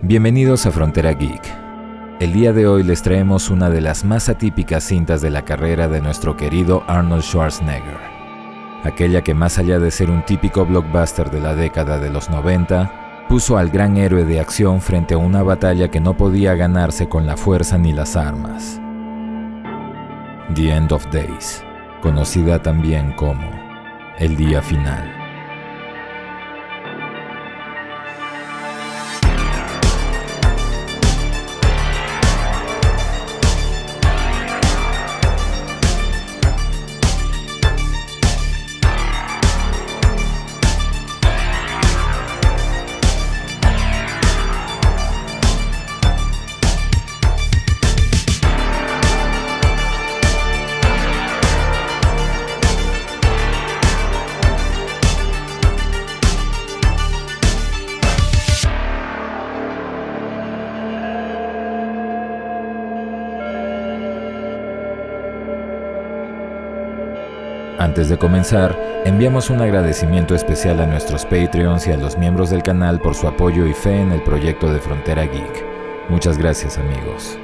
Bienvenidos a Frontera Geek. El día de hoy les traemos una de las más atípicas cintas de la carrera de nuestro querido Arnold Schwarzenegger. Aquella que, más allá de ser un típico blockbuster de la década de los 90, puso al gran héroe de acción frente a una batalla que no podía ganarse con la fuerza ni las armas. The End of Days, conocida también como El Día Final. Antes de comenzar, enviamos un agradecimiento especial a nuestros Patreons y a los miembros del canal por su apoyo y fe en el proyecto de Frontera Geek. Muchas gracias, amigos.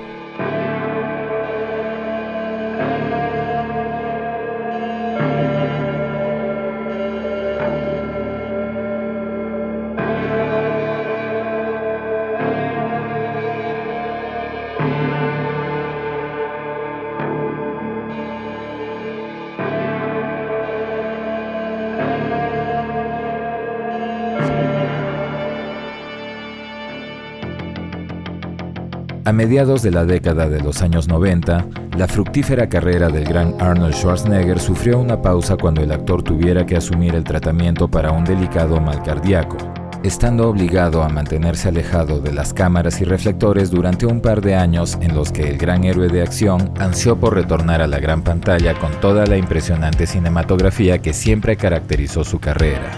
A mediados de la década de los años 90, la fructífera carrera del gran Arnold Schwarzenegger sufrió una pausa cuando el actor tuviera que asumir el tratamiento para un delicado mal cardíaco, estando obligado a mantenerse alejado de las cámaras y reflectores durante un par de años en los que el gran héroe de acción ansió por retornar a la gran pantalla con toda la impresionante cinematografía que siempre caracterizó su carrera.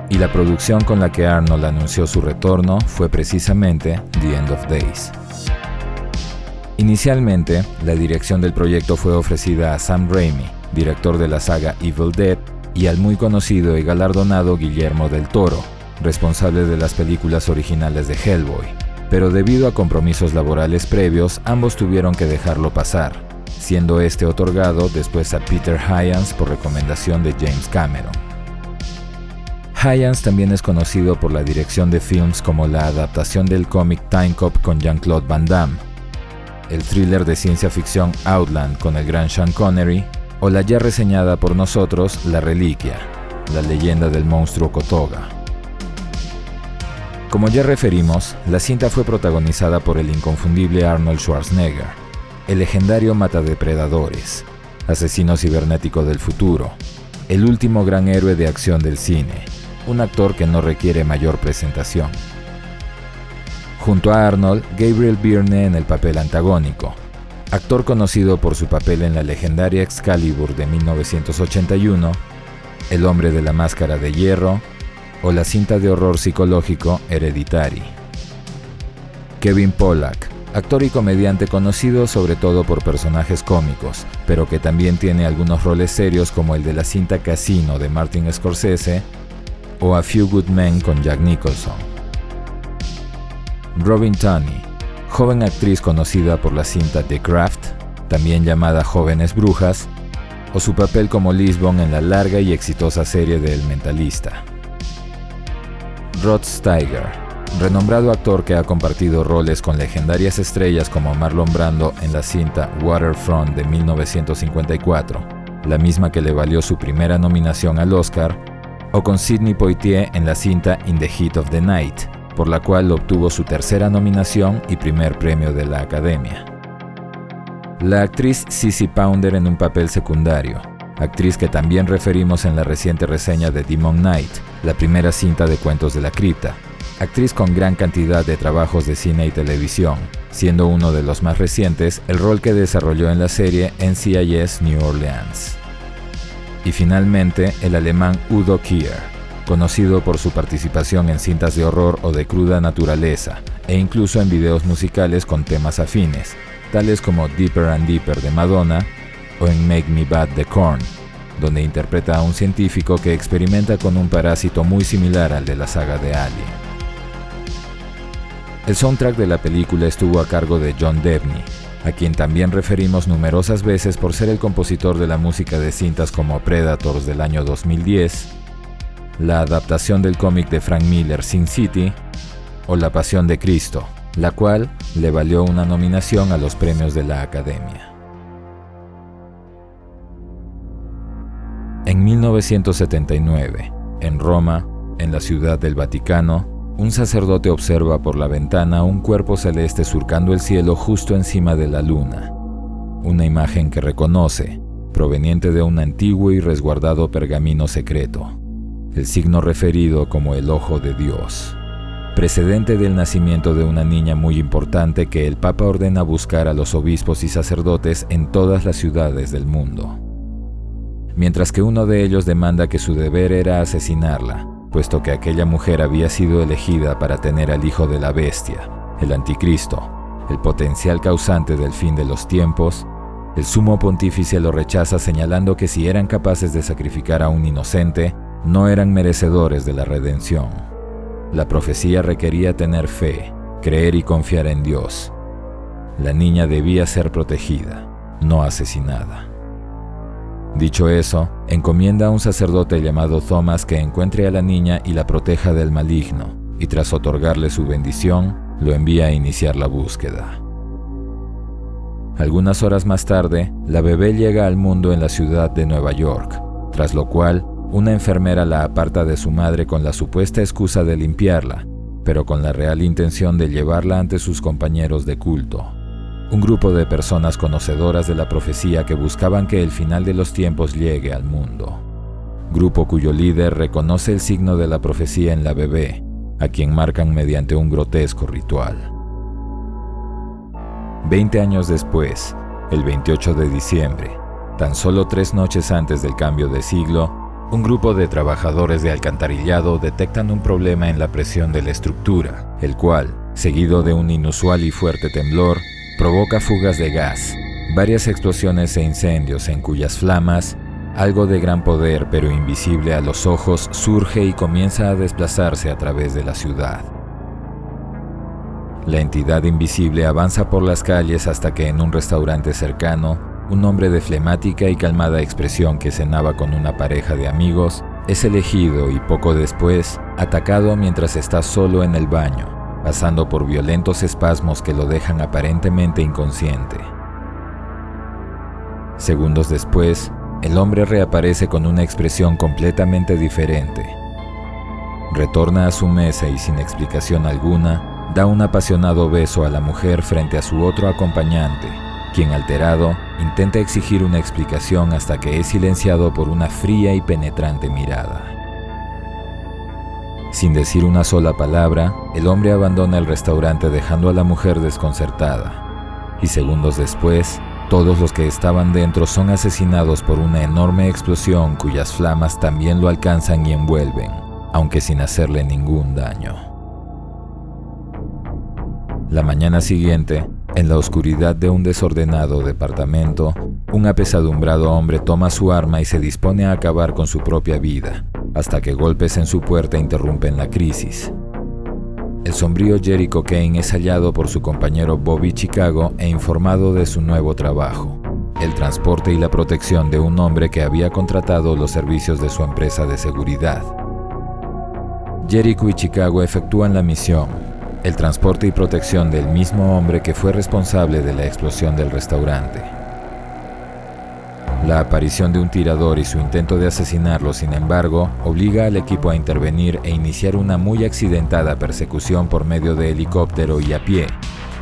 Y la producción con la que Arnold anunció su retorno fue precisamente The End of Days. Inicialmente, la dirección del proyecto fue ofrecida a Sam Raimi, director de la saga Evil Dead, y al muy conocido y galardonado Guillermo del Toro, responsable de las películas originales de Hellboy. Pero debido a compromisos laborales previos, ambos tuvieron que dejarlo pasar, siendo este otorgado después a Peter Hyams por recomendación de James Cameron. Hyams también es conocido por la dirección de films como la adaptación del cómic Time Cop con Jean-Claude Van Damme, el thriller de ciencia ficción Outland con el gran Sean Connery, o la ya reseñada por nosotros La Reliquia, la leyenda del monstruo Kotoga. Como ya referimos, la cinta fue protagonizada por el inconfundible Arnold Schwarzenegger, el legendario matadepredadores, asesino cibernético del futuro, el último gran héroe de acción del cine, un actor que no requiere mayor presentación. Junto a Arnold, Gabriel Byrne en el papel antagónico, actor conocido por su papel en la legendaria Excalibur de 1981, El hombre de la máscara de hierro o la cinta de horror psicológico Hereditary. Kevin Pollak, actor y comediante conocido sobre todo por personajes cómicos, pero que también tiene algunos roles serios como el de la cinta Casino de Martin Scorsese o A Few Good Men con Jack Nicholson. Robin Tunney, joven actriz conocida por la cinta The Craft, también llamada Jóvenes Brujas, o su papel como Lisbon en la larga y exitosa serie de El Mentalista. Rod Steiger, renombrado actor que ha compartido roles con legendarias estrellas como Marlon Brando en la cinta Waterfront de 1954, la misma que le valió su primera nominación al Oscar, o con Sidney Poitier en la cinta In the Heat of the Night, por la cual obtuvo su tercera nominación y primer premio de la Academia. La actriz Cissy Pounder en un papel secundario, actriz que también referimos en la reciente reseña de Demon Knight, la primera cinta de Cuentos de la Cripta, actriz con gran cantidad de trabajos de cine y televisión, siendo uno de los más recientes el rol que desarrolló en la serie NCIS New Orleans. Y finalmente, el alemán Udo Kier, conocido por su participación en cintas de horror o de cruda naturaleza, e incluso en videos musicales con temas afines, tales como Deeper and Deeper de Madonna o en Make Me Bad de Korn, donde interpreta a un científico que experimenta con un parásito muy similar al de la saga de Alien. El soundtrack de la película estuvo a cargo de John Debney, a quien también referimos numerosas veces por ser el compositor de la música de cintas como Predators del año 2010, la adaptación del cómic de Frank Miller Sin City o La Pasión de Cristo, la cual le valió una nominación a los premios de la Academia. En 1979, en Roma, en la Ciudad del Vaticano, un sacerdote observa por la ventana un cuerpo celeste surcando el cielo justo encima de la luna, una imagen que reconoce, proveniente de un antiguo y resguardado pergamino secreto, el signo referido como el Ojo de Dios, precedente del nacimiento de una niña muy importante que el Papa ordena buscar a los obispos y sacerdotes en todas las ciudades del mundo. Mientras que uno de ellos demanda que su deber era asesinarla, puesto que aquella mujer había sido elegida para tener al hijo de la bestia, el anticristo, el potencial causante del fin de los tiempos, el sumo pontífice lo rechaza señalando que si eran capaces de sacrificar a un inocente, no eran merecedores de la redención. La profecía requería tener fe, creer y confiar en Dios. La niña debía ser protegida, no asesinada. Dicho eso, encomienda a un sacerdote llamado Thomas que encuentre a la niña y la proteja del maligno, y tras otorgarle su bendición, lo envía a iniciar la búsqueda. Algunas horas más tarde, la bebé llega al mundo en la ciudad de Nueva York, tras lo cual, una enfermera la aparta de su madre con la supuesta excusa de limpiarla, pero con la real intención de llevarla ante sus compañeros de culto. Un grupo de personas conocedoras de la profecía que buscaban que el final de los tiempos llegue al mundo. Grupo cuyo líder reconoce el signo de la profecía en la bebé, a quien marcan mediante un grotesco ritual. 20 años después, el 28 de diciembre, tan solo 3 noches antes del cambio de siglo, un grupo de trabajadores de alcantarillado detectan un problema en la presión de la estructura, el cual, seguido de un inusual y fuerte temblor, provoca fugas de gas, varias explosiones e incendios en cuyas flamas, algo de gran poder pero invisible a los ojos surge y comienza a desplazarse a través de la ciudad. La entidad invisible avanza por las calles hasta que en un restaurante cercano, un hombre de flemática y calmada expresión que cenaba con una pareja de amigos es elegido y poco después atacado mientras está solo en el baño, pasando por violentos espasmos que lo dejan aparentemente inconsciente. Segundos después, el hombre reaparece con una expresión completamente diferente. Retorna a su mesa y sin explicación alguna, da un apasionado beso a la mujer frente a su otro acompañante, quien alterado intenta exigir una explicación hasta que es silenciado por una fría y penetrante mirada. Sin decir una sola palabra, el hombre abandona el restaurante dejando a la mujer desconcertada. Y segundos después, todos los que estaban dentro son asesinados por una enorme explosión cuyas flamas también lo alcanzan y envuelven, aunque sin hacerle ningún daño. La mañana siguiente, en la oscuridad de un desordenado departamento, un apesadumbrado hombre toma su arma y se dispone a acabar con su propia vida, hasta que golpes en su puerta interrumpen la crisis. El sombrío Jericho Kane es hallado por su compañero Bobby Chicago e informado de su nuevo trabajo, el transporte y la protección de un hombre que había contratado los servicios de su empresa de seguridad. Jericho y Chicago efectúan la misión, el transporte y protección del mismo hombre que fue responsable de la explosión del restaurante. La aparición de un tirador y su intento de asesinarlo, sin embargo, obliga al equipo a intervenir e iniciar una muy accidentada persecución por medio de helicóptero y a pie,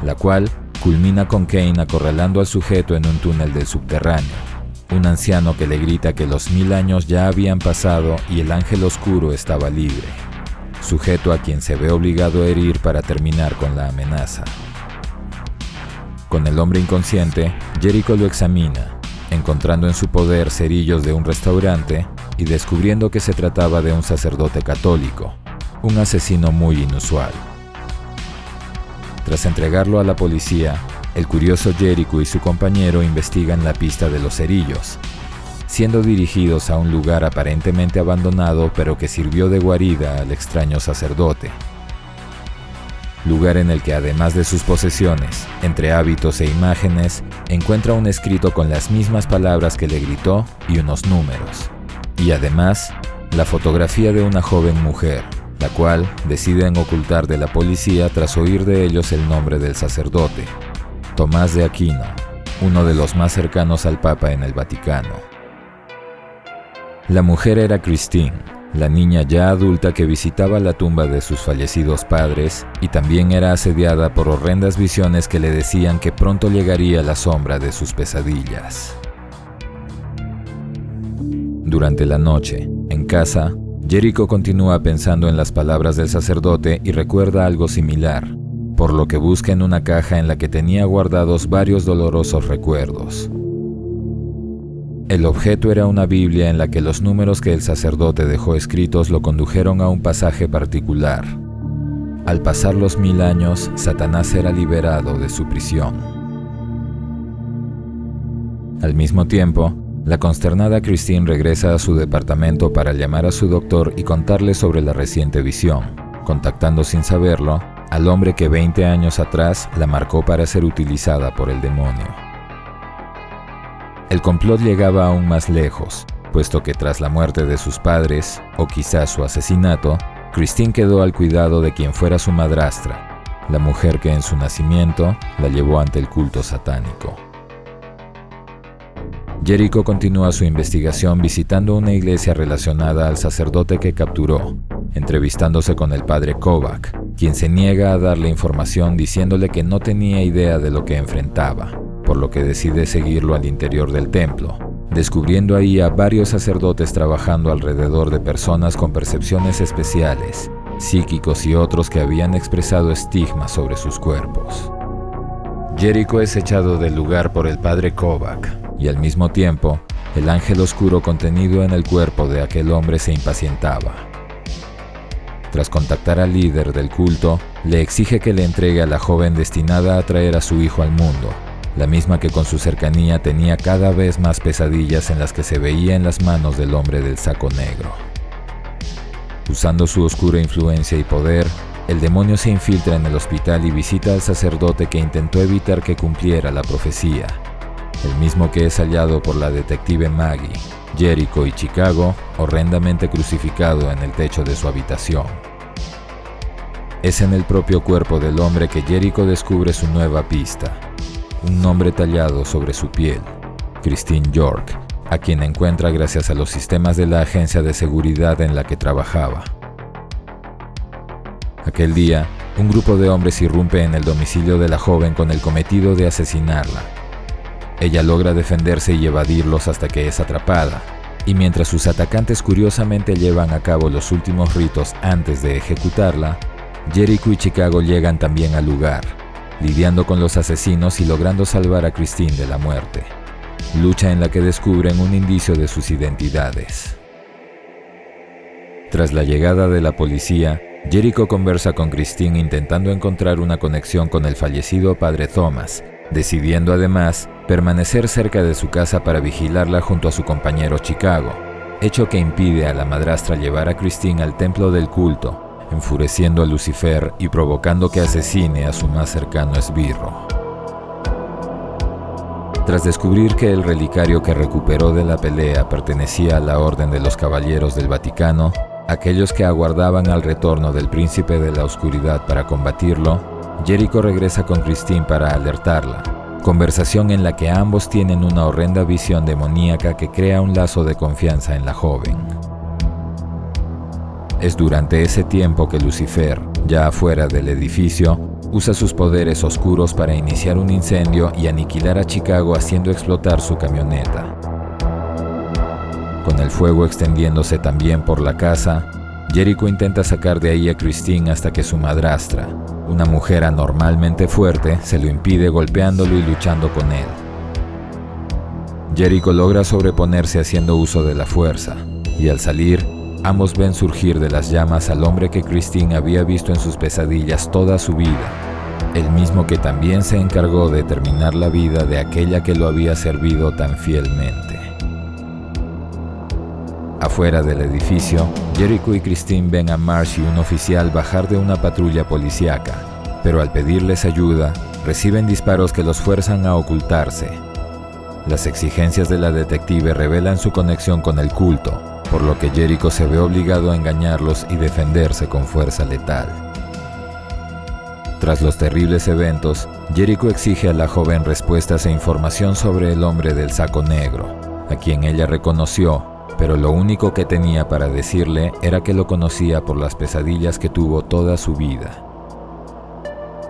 la cual culmina con Kane acorralando al sujeto en un túnel del subterráneo, un anciano que le grita que los 1000 años ya habían pasado y el ángel oscuro estaba libre, sujeto a quien se ve obligado a herir para terminar con la amenaza. Con el hombre inconsciente, Jericho lo examina, encontrando en su poder cerillos de un restaurante y descubriendo que se trataba de un sacerdote católico, un asesino muy inusual. Tras entregarlo a la policía, el curioso Jericho y su compañero investigan la pista de los cerillos, siendo dirigidos a un lugar aparentemente abandonado pero que sirvió de guarida al extraño sacerdote. lugar en el que además de sus posesiones, entre hábitos e imágenes, encuentra un escrito con las mismas palabras que le gritó y unos números. Y además, la fotografía de una joven mujer, la cual deciden ocultar de la policía tras oír de ellos el nombre del sacerdote, Tomás de Aquino, uno de los más cercanos al Papa en el Vaticano. La mujer era Christine, la niña ya adulta que visitaba la tumba de sus fallecidos padres y también era asediada por horrendas visiones que le decían que pronto llegaría la sombra de sus pesadillas. Durante la noche, en casa, Jericho continúa pensando en las palabras del sacerdote y recuerda algo similar, por lo que busca en una caja en la que tenía guardados varios dolorosos recuerdos. El objeto era una Biblia en la que los números que el sacerdote dejó escritos lo condujeron a un pasaje particular. Al pasar los 1000 años, Satanás era liberado de su prisión. Al mismo tiempo, la consternada Christine regresa a su departamento para llamar a su doctor y contarle sobre la reciente visión, contactando sin saberlo al hombre que 20 años atrás la marcó para ser utilizada por el demonio. El complot llegaba aún más lejos, puesto que tras la muerte de sus padres, o quizás su asesinato, Christine quedó al cuidado de quien fuera su madrastra, la mujer que en su nacimiento la llevó ante el culto satánico. Jericho continúa su investigación visitando una iglesia relacionada al sacerdote que capturó, entrevistándose con el padre Kovac, quien se niega a darle información diciéndole que no tenía idea de lo que enfrentaba, por lo que decide seguirlo al interior del templo, descubriendo ahí a varios sacerdotes trabajando alrededor de personas con percepciones especiales, psíquicos y otros que habían expresado estigmas sobre sus cuerpos. Jericho es echado del lugar por el padre Kovac, y al mismo tiempo, el ángel oscuro contenido en el cuerpo de aquel hombre se impacientaba. Tras contactar al líder del culto, le exige que le entregue a la joven destinada a traer a su hijo al mundo, la misma que con su cercanía tenía cada vez más pesadillas en las que se veía en las manos del hombre del saco negro. Usando su oscura influencia y poder, el demonio se infiltra en el hospital y visita al sacerdote que intentó evitar que cumpliera la profecía, el mismo que es hallado por la detective Maggie, Jericho y Chicago, horrendamente crucificado en el techo de su habitación. Es en el propio cuerpo del hombre que Jericho descubre su nueva pista, un nombre tallado sobre su piel, Christine York, a quien encuentra gracias a los sistemas de la agencia de seguridad en la que trabajaba. Aquel día, un grupo de hombres irrumpe en el domicilio de la joven con el cometido de asesinarla. Ella logra defenderse y evadirlos hasta que es atrapada, y mientras sus atacantes curiosamente llevan a cabo los últimos ritos antes de ejecutarla, Jericho y Chicago llegan también al lugar, lidiando con los asesinos y logrando salvar a Christine de la muerte, lucha en la que descubren un indicio de sus identidades. Tras la llegada de la policía, Jericho conversa con Christine intentando encontrar una conexión con el fallecido padre Thomas, decidiendo además permanecer cerca de su casa para vigilarla junto a su compañero Chicago, hecho que impide a la madrastra llevar a Christine al templo del culto, enfureciendo a Lucifer y provocando que asesine a su más cercano esbirro. Tras descubrir que el relicario que recuperó de la pelea pertenecía a la Orden de los Caballeros del Vaticano, aquellos que aguardaban al retorno del Príncipe de la Oscuridad para combatirlo, Jericho regresa con Christine para alertarla, conversación en la que ambos tienen una horrenda visión demoníaca que crea un lazo de confianza en la joven. Es durante ese tiempo que Lucifer, ya afuera del edificio, usa sus poderes oscuros para iniciar un incendio y aniquilar a Chicago haciendo explotar su camioneta. Con el fuego extendiéndose también por la casa, Jericho intenta sacar de ahí a Christine hasta que su madrastra, una mujer anormalmente fuerte, se lo impide golpeándolo y luchando con él. Jericho logra sobreponerse haciendo uso de la fuerza, y al salir, ambos ven surgir de las llamas al hombre que Christine había visto en sus pesadillas toda su vida, el mismo que también se encargó de terminar la vida de aquella que lo había servido tan fielmente. Afuera del edificio, Jericho y Christine ven a Marsh y un oficial bajar de una patrulla policíaca, pero al pedirles ayuda, reciben disparos que los fuerzan a ocultarse. Las exigencias de la detective revelan su conexión con el culto, por lo que Jericho se ve obligado a engañarlos y defenderse con fuerza letal. Tras los terribles eventos, Jericho exige a la joven respuestas e información sobre el hombre del saco negro, a quien ella reconoció, pero lo único que tenía para decirle era que lo conocía por las pesadillas que tuvo toda su vida.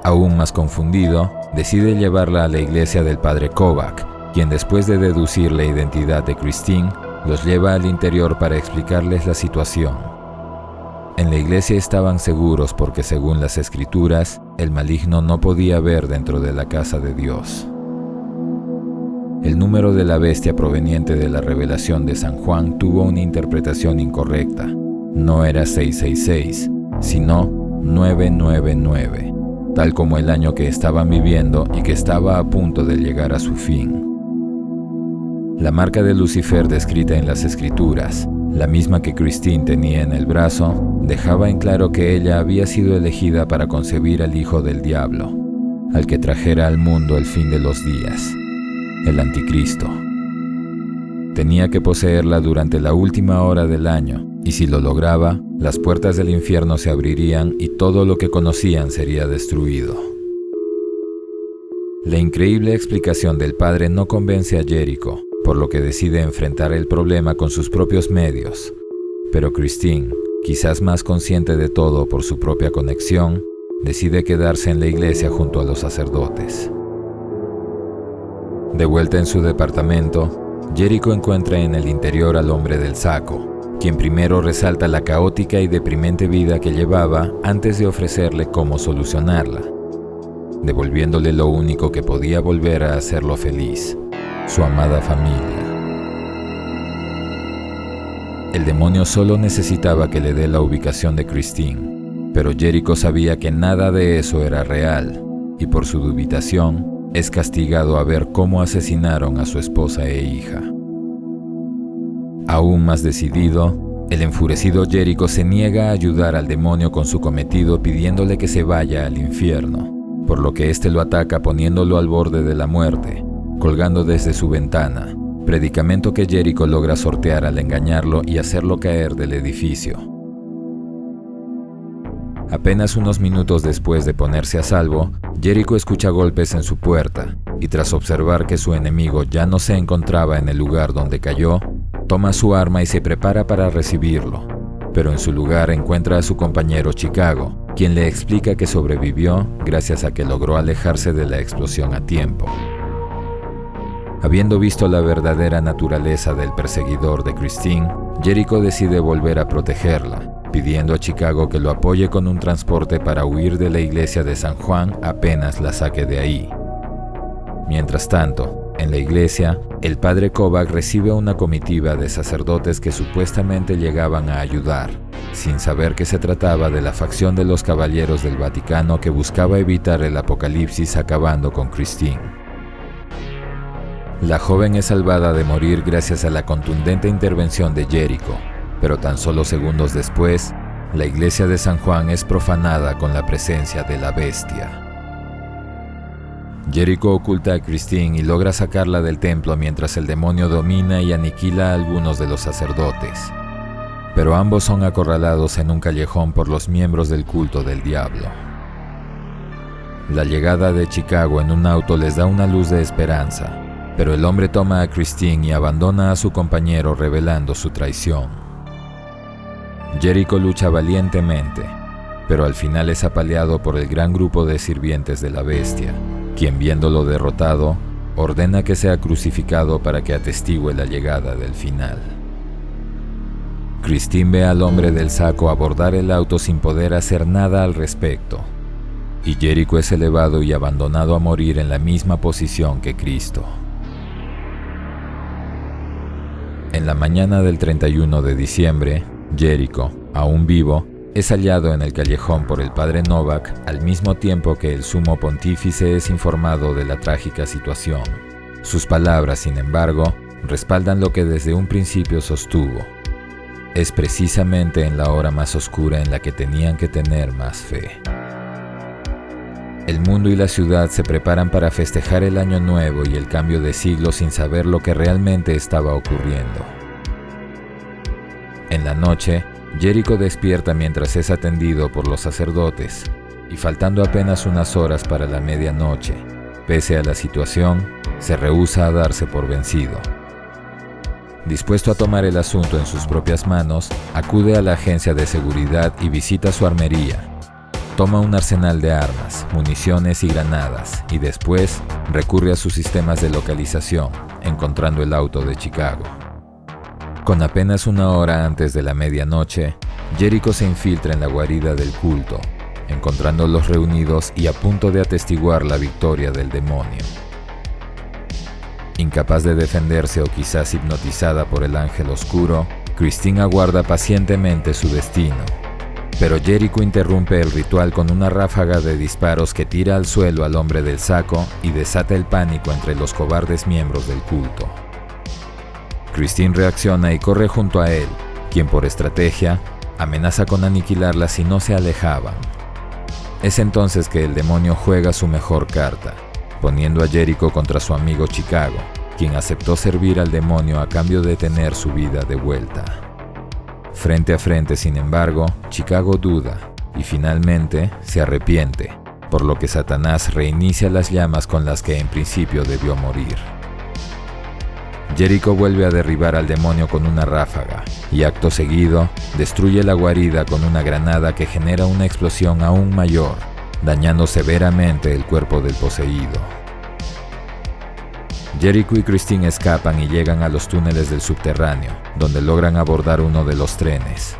Aún más confundido, decide llevarla a la iglesia del padre Kovac, quien después de deducir la identidad de Christine, los lleva al interior para explicarles la situación. En la iglesia estaban seguros porque según las escrituras, el maligno no podía ver dentro de la casa de Dios. El número de la bestia proveniente de la revelación de San Juan tuvo una interpretación incorrecta. No era 666, sino 999, tal como el año que estaban viviendo y que estaba a punto de llegar a su fin. La marca de Lucifer descrita en las escrituras, la misma que Christine tenía en el brazo, dejaba en claro que ella había sido elegida para concebir al hijo del diablo, al que trajera al mundo el fin de los días, el anticristo. Tenía que poseerla durante la última hora del año, y si lo lograba, las puertas del infierno se abrirían y todo lo que conocían sería destruido. La increíble explicación del padre no convence a Jericho, por lo que decide enfrentar el problema con sus propios medios. Pero Christine, quizás más consciente de todo por su propia conexión, decide quedarse en la iglesia junto a los sacerdotes. De vuelta en su departamento, Jericho encuentra en el interior al hombre del saco, quien primero resalta la caótica y deprimente vida que llevaba antes de ofrecerle cómo solucionarla, devolviéndole lo único que podía volver a hacerlo feliz: su amada familia. El demonio solo necesitaba que le dé la ubicación de Christine, pero Jericho sabía que nada de eso era real, y por su dubitación, es castigado a ver cómo asesinaron a su esposa e hija. Aún más decidido, el enfurecido Jericho se niega a ayudar al demonio con su cometido pidiéndole que se vaya al infierno, por lo que éste lo ataca poniéndolo al borde de la muerte, colgando desde su ventana, predicamento que Jericho logra sortear al engañarlo y hacerlo caer del edificio. Apenas unos minutos después de ponerse a salvo, Jericho escucha golpes en su puerta, y tras observar que su enemigo ya no se encontraba en el lugar donde cayó, toma su arma y se prepara para recibirlo, pero en su lugar encuentra a su compañero Chicago, quien le explica que sobrevivió gracias a que logró alejarse de la explosión a tiempo. Habiendo visto la verdadera naturaleza del perseguidor de Christine, Jericho decide volver a protegerla, pidiendo a Chicago que lo apoye con un transporte para huir de la iglesia de San Juan apenas la saque de ahí. Mientras tanto, en la iglesia, el padre Kovac recibe una comitiva de sacerdotes que supuestamente llegaban a ayudar, sin saber que se trataba de la facción de los caballeros del Vaticano que buscaba evitar el apocalipsis acabando con Christine. La joven es salvada de morir gracias a la contundente intervención de Jericho, pero tan solo segundos después, la iglesia de San Juan es profanada con la presencia de la bestia. Jericho oculta a Christine y logra sacarla del templo mientras el demonio domina y aniquila a algunos de los sacerdotes. Pero ambos son acorralados en un callejón por los miembros del culto del diablo. La llegada de Chicago en un auto les da una luz de esperanza, pero el hombre toma a Christine y abandona a su compañero revelando su traición. Jericho lucha valientemente, pero al final es apaleado por el gran grupo de sirvientes de la bestia, quien viéndolo derrotado, ordena que sea crucificado para que atestigue la llegada del final. Christine ve al hombre del saco abordar el auto sin poder hacer nada al respecto, y Jericho es elevado y abandonado a morir en la misma posición que Cristo. En la mañana del 31 de diciembre, Jericho, aún vivo, es hallado en el callejón por el padre Novak al mismo tiempo que el sumo pontífice es informado de la trágica situación. Sus palabras, sin embargo, respaldan lo que desde un principio sostuvo. Es precisamente en la hora más oscura en la que tenían que tener más fe. El mundo y la ciudad se preparan para festejar el año nuevo y el cambio de siglo sin saber lo que realmente estaba ocurriendo. En la noche, Jericho despierta mientras es atendido por los sacerdotes, y faltando apenas unas horas para la medianoche, pese a la situación, se rehúsa a darse por vencido. Dispuesto a tomar el asunto en sus propias manos, acude a la agencia de seguridad y visita su armería. Toma un arsenal de armas, municiones y granadas, y después recurre a sus sistemas de localización, encontrando el auto de Chicago. Con apenas una hora antes de la medianoche, Jericho se infiltra en la guarida del culto, encontrándolos reunidos y a punto de atestiguar la victoria del demonio. Incapaz de defenderse o quizás hipnotizada por el ángel oscuro, Christine aguarda pacientemente su destino. Pero Jericho interrumpe el ritual con una ráfaga de disparos que tira al suelo al hombre del saco y desata el pánico entre los cobardes miembros del culto. Christine reacciona y corre junto a él, quien por estrategia amenaza con aniquilarla si no se alejaban. Es entonces que el demonio juega su mejor carta, poniendo a Jericho contra su amigo Chicago, quien aceptó servir al demonio a cambio de tener su vida de vuelta. Frente a frente, sin embargo, Chicago duda y finalmente se arrepiente, por lo que Satanás reinicia las llamas con las que en principio debió morir. Jericho vuelve a derribar al demonio con una ráfaga y acto seguido destruye la guarida con una granada que genera una explosión aún mayor, dañando severamente el cuerpo del poseído. Jericho y Christine escapan y llegan a los túneles del subterráneo, donde logran abordar uno de los trenes.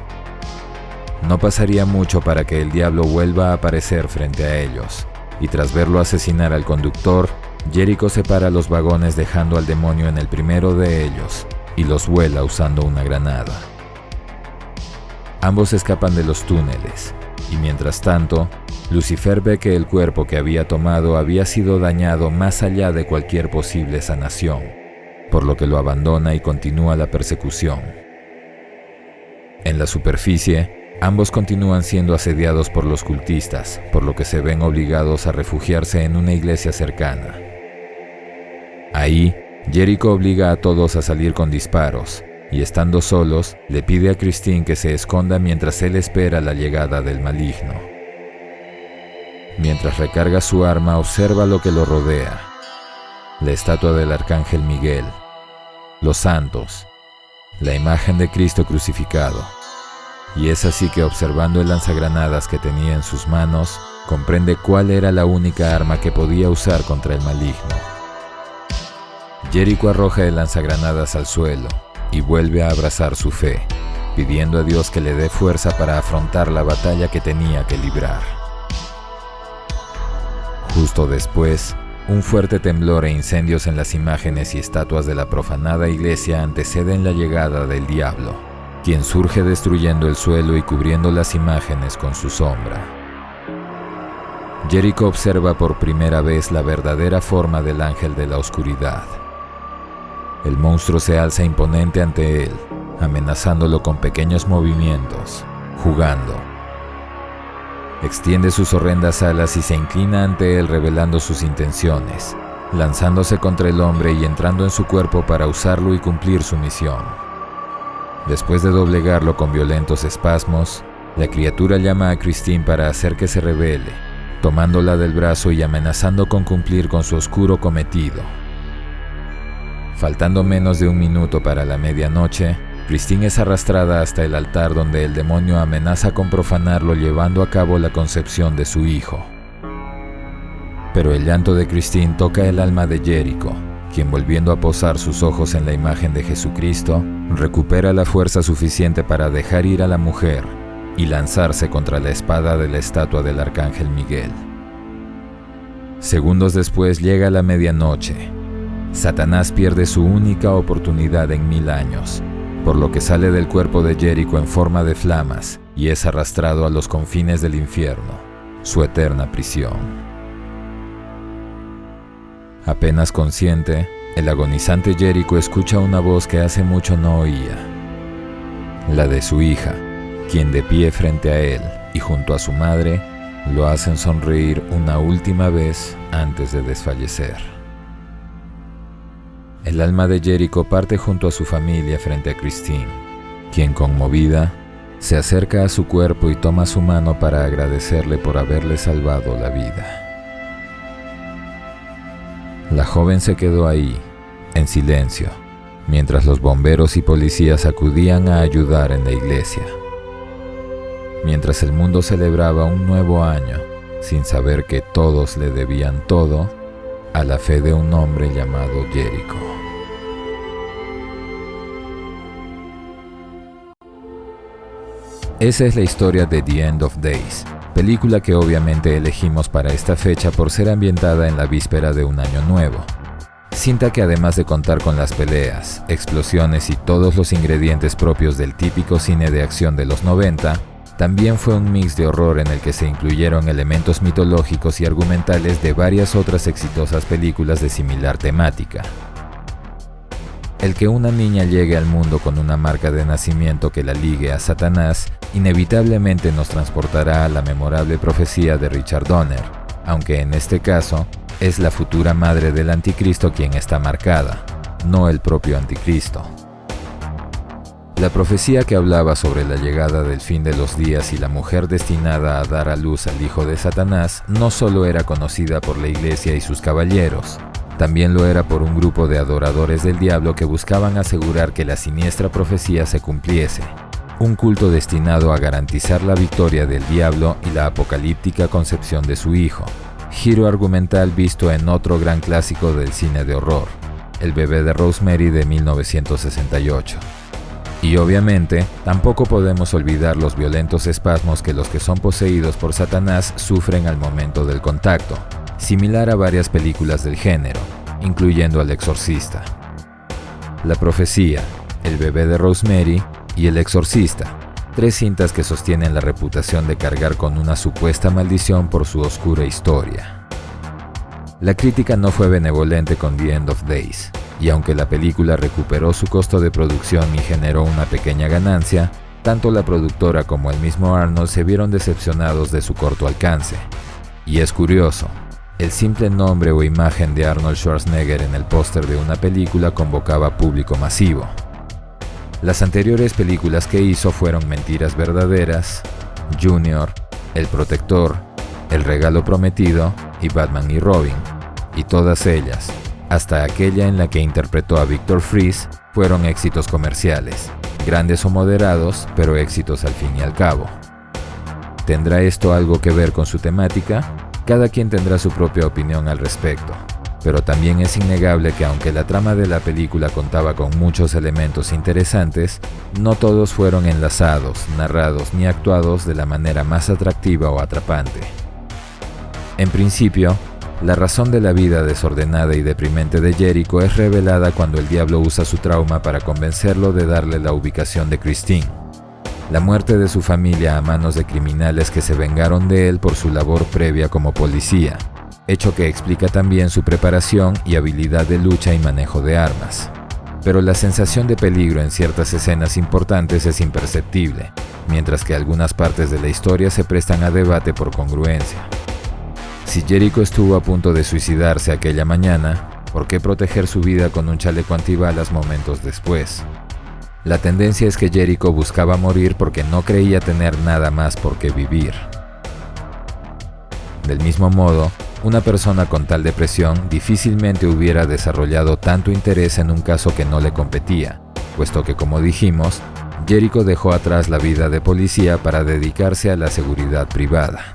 No pasaría mucho para que el diablo vuelva a aparecer frente a ellos, y tras verlo asesinar al conductor, Jericho separa los vagones dejando al demonio en el primero de ellos, y los vuela usando una granada. Ambos escapan de los túneles, y mientras tanto, Lucifer ve que el cuerpo que había tomado había sido dañado más allá de cualquier posible sanación, por lo que lo abandona y continúa la persecución. En la superficie, ambos continúan siendo asediados por los cultistas, por lo que se ven obligados a refugiarse en una iglesia cercana. Ahí, Jericho obliga a todos a salir con disparos, y estando solos, le pide a Christine que se esconda mientras él espera la llegada del maligno. Mientras recarga su arma, observa lo que lo rodea: la estatua del arcángel Miguel, los santos, la imagen de Cristo crucificado. Y es así que, observando el lanzagranadas que tenía en sus manos, comprende cuál era la única arma que podía usar contra el maligno. Jericho arroja el lanzagranadas al suelo y vuelve a abrazar su fe, pidiendo a Dios que le dé fuerza para afrontar la batalla que tenía que librar. Justo después, un fuerte temblor e incendios en las imágenes y estatuas de la profanada iglesia anteceden la llegada del diablo, quien surge destruyendo el suelo y cubriendo las imágenes con su sombra. Jericho observa por primera vez la verdadera forma del ángel de la oscuridad. El monstruo se alza imponente ante él, amenazándolo con pequeños movimientos, jugando. Extiende sus horrendas alas y se inclina ante él revelando sus intenciones, lanzándose contra el hombre y entrando en su cuerpo para usarlo y cumplir su misión. Después de doblegarlo con violentos espasmos, la criatura llama a Christine para hacer que se rebele, tomándola del brazo y amenazando con cumplir con su oscuro cometido. Faltando menos de un minuto para la medianoche, Christine es arrastrada hasta el altar donde el demonio amenaza con profanarlo llevando a cabo la concepción de su hijo. Pero el llanto de Christine toca el alma de Jericho, quien, volviendo a posar sus ojos en la imagen de Jesucristo, recupera la fuerza suficiente para dejar ir a la mujer y lanzarse contra la espada de la estatua del arcángel Miguel. Segundos después llega la medianoche. Satanás pierde su única oportunidad en 1000 años, por lo que sale del cuerpo de Jericho en forma de flamas y es arrastrado a los confines del infierno, su eterna prisión. Apenas consciente, el agonizante Jericho escucha una voz que hace mucho no oía, la de su hija, quien de pie frente a él y junto a su madre, lo hacen sonreír una última vez antes de desfallecer. El alma de Jericho parte junto a su familia frente a Christine, quien, conmovida, se acerca a su cuerpo y toma su mano para agradecerle por haberle salvado la vida. La joven se quedó ahí, en silencio, mientras los bomberos y policías acudían a ayudar en la iglesia. Mientras el mundo celebraba un nuevo año, sin saber que todos le debían todo a la fe de un hombre llamado Jericho. Esa es la historia de The End of Days, película que obviamente elegimos para esta fecha por ser ambientada en la víspera de un año nuevo. Cinta que, además de contar con las peleas, explosiones y todos los ingredientes propios del típico cine de acción de los 90, también fue un mix de horror en el que se incluyeron elementos mitológicos y argumentales de varias otras exitosas películas de similar temática. El que una niña llegue al mundo con una marca de nacimiento que la ligue a Satanás inevitablemente nos transportará a la memorable profecía de Richard Donner, aunque en este caso es la futura madre del anticristo quien está marcada, no el propio anticristo. La profecía que hablaba sobre la llegada del fin de los días y la mujer destinada a dar a luz al hijo de Satanás no solo era conocida por la iglesia y sus caballeros, también lo era por un grupo de adoradores del diablo que buscaban asegurar que la siniestra profecía se cumpliese. Un culto destinado a garantizar la victoria del diablo y la apocalíptica concepción de su hijo. Giro argumental visto en otro gran clásico del cine de horror, El bebé de Rosemary de 1968. Y obviamente, tampoco podemos olvidar los violentos espasmos que los que son poseídos por Satanás sufren al momento del contacto, similar a varias películas del género, incluyendo El Exorcista. La profecía, El bebé de Rosemary y El Exorcista, tres cintas que sostienen la reputación de cargar con una supuesta maldición por su oscura historia. La crítica no fue benevolente con The End of Days, y aunque la película recuperó su costo de producción y generó una pequeña ganancia, tanto la productora como el mismo Arnold se vieron decepcionados de su corto alcance. Y es curioso, el simple nombre o imagen de Arnold Schwarzenegger en el póster de una película convocaba público masivo. Las anteriores películas que hizo fueron Mentiras Verdaderas, Junior, El Protector, El Regalo Prometido y Batman y Robin, y todas ellas, hasta aquella en la que interpretó a Victor Fries, fueron éxitos comerciales, grandes o moderados, pero éxitos al fin y al cabo. ¿Tendrá esto algo que ver con su temática? Cada quien tendrá su propia opinión al respecto, pero también es innegable que aunque la trama de la película contaba con muchos elementos interesantes, no todos fueron enlazados, narrados ni actuados de la manera más atractiva o atrapante. En principio, la razón de la vida desordenada y deprimente de Jericho es revelada cuando el diablo usa su trauma para convencerlo de darle la ubicación de Christine. La muerte de su familia a manos de criminales que se vengaron de él por su labor previa como policía, hecho que explica también su preparación y habilidad de lucha y manejo de armas. Pero la sensación de peligro en ciertas escenas importantes es imperceptible, mientras que algunas partes de la historia se prestan a debate por congruencia. Si Jericho estuvo a punto de suicidarse aquella mañana, ¿por qué proteger su vida con un chaleco antibalas momentos después? La tendencia es que Jericho buscaba morir porque no creía tener nada más por qué vivir. Del mismo modo, una persona con tal depresión difícilmente hubiera desarrollado tanto interés en un caso que no le competía, puesto que, como dijimos, Jericho dejó atrás la vida de policía para dedicarse a la seguridad privada.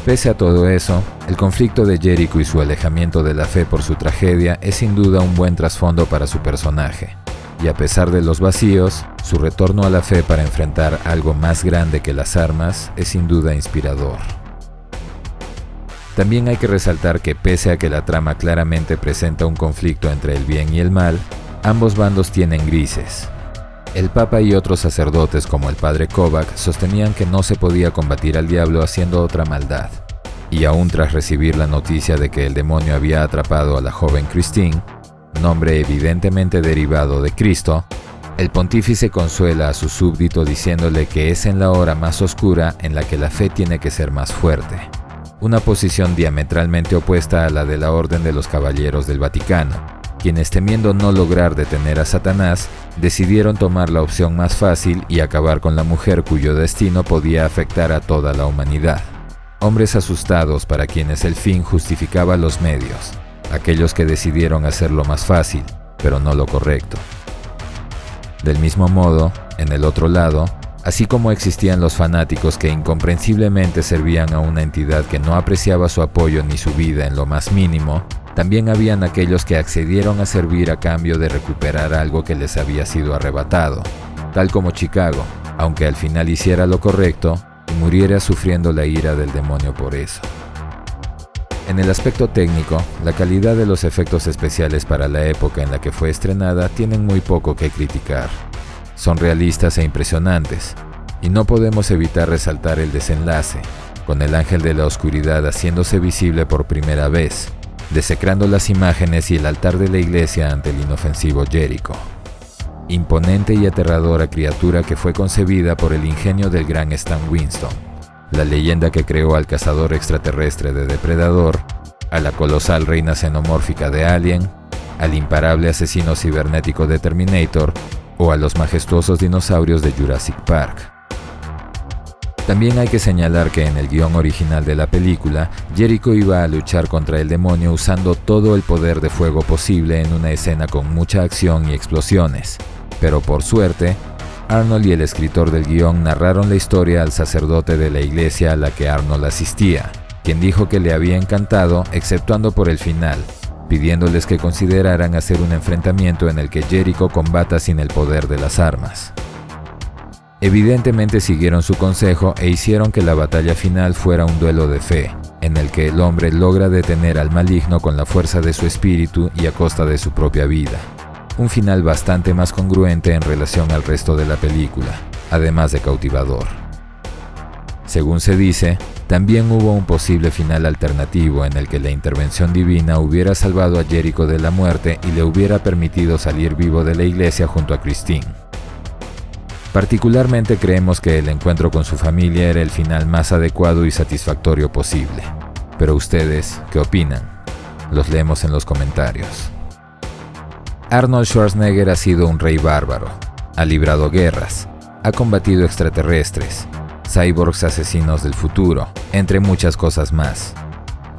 Pese a todo eso, el conflicto de Jericho y su alejamiento de la fe por su tragedia es sin duda un buen trasfondo para su personaje. Y a pesar de los vacíos, su retorno a la fe para enfrentar algo más grande que las armas es sin duda inspirador. También hay que resaltar que pese a que la trama claramente presenta un conflicto entre el bien y el mal, ambos bandos tienen grises. El Papa y otros sacerdotes como el Padre Kovac sostenían que no se podía combatir al diablo haciendo otra maldad. Y aún tras recibir la noticia de que el demonio había atrapado a la joven Christine, nombre evidentemente derivado de Cristo, El pontífice consuela a su súbdito diciéndole que es en la hora más oscura en la que la fe tiene que ser más fuerte, una posición diametralmente opuesta a la de la Orden de los Caballeros del Vaticano, quienes, temiendo no lograr detener a Satanás, decidieron tomar la opción más fácil y acabar con la mujer cuyo destino podía afectar a toda la humanidad. Hombres asustados para quienes el fin justificaba los medios, aquellos que decidieron hacer lo más fácil, pero no lo correcto. Del mismo modo, en el otro lado, así como existían los fanáticos que incomprensiblemente servían a una entidad que no apreciaba su apoyo ni su vida en lo más mínimo, también habían aquellos que accedieron a servir a cambio de recuperar algo que les había sido arrebatado, tal como Chicago, aunque al final hiciera lo correcto y muriera sufriendo la ira del demonio por eso. En el aspecto técnico, la calidad de los efectos especiales para la época en la que fue estrenada tienen muy poco que criticar. Son realistas e impresionantes, y no podemos evitar resaltar el desenlace, con el ángel de la oscuridad haciéndose visible por primera vez, desecrando las imágenes y el altar de la iglesia ante el inofensivo Jericho. Imponente y aterradora criatura que fue concebida por el ingenio del gran Stan Winston, la leyenda que creó al cazador extraterrestre de Depredador, a la colosal reina xenomórfica de Alien, al imparable asesino cibernético de Terminator o a los majestuosos dinosaurios de Jurassic Park. También hay que señalar que en el guión original de la película, Jericho iba a luchar contra el demonio usando todo el poder de fuego posible en una escena con mucha acción y explosiones, pero por suerte, Arnold y el escritor del guión narraron la historia al sacerdote de la iglesia a la que Arnold asistía, quien dijo que le había encantado, exceptuando por el final, pidiéndoles que consideraran hacer un enfrentamiento en el que Jericho combata sin el poder de las armas. Evidentemente siguieron su consejo e hicieron que la batalla final fuera un duelo de fe, en el que el hombre logra detener al maligno con la fuerza de su espíritu y a costa de su propia vida. Un final bastante más congruente en relación al resto de la película, además de cautivador. Según se dice, también hubo un posible final alternativo en el que la intervención divina hubiera salvado a Jericho de la muerte y le hubiera permitido salir vivo de la iglesia junto a Christine. Particularmente creemos que el encuentro con su familia era el final más adecuado y satisfactorio posible. Pero ustedes, ¿qué opinan? Los leemos en los comentarios. Arnold Schwarzenegger ha sido un rey bárbaro, ha librado guerras, ha combatido extraterrestres, cyborgs asesinos del futuro, entre muchas cosas más.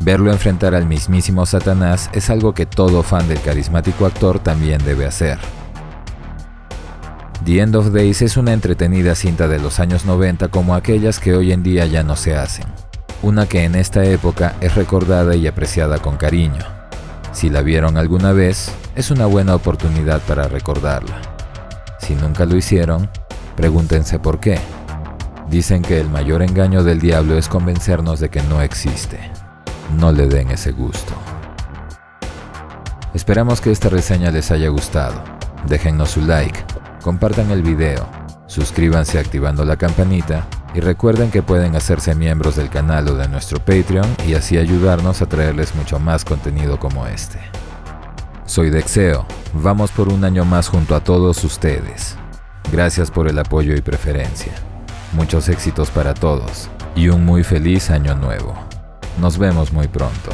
Verlo enfrentar al mismísimo Satanás es algo que todo fan del carismático actor también debe hacer. The End of Days es una entretenida cinta de los años 90 como aquellas que hoy en día ya no se hacen. Una que en esta época es recordada y apreciada con cariño. Si la vieron alguna vez, es una buena oportunidad para recordarla. Si nunca lo hicieron, pregúntense por qué. Dicen que el mayor engaño del diablo es convencernos de que no existe. No le den ese gusto. Esperamos que esta reseña les haya gustado. Déjennos su like, compartan el video, suscríbanse activando la campanita y recuerden que pueden hacerse miembros del canal o de nuestro Patreon y así ayudarnos a traerles mucho más contenido como este. Soy Dexeo, vamos por un año más junto a todos ustedes. Gracias por el apoyo y preferencia. Muchos éxitos para todos y un muy feliz año nuevo. Nos vemos muy pronto.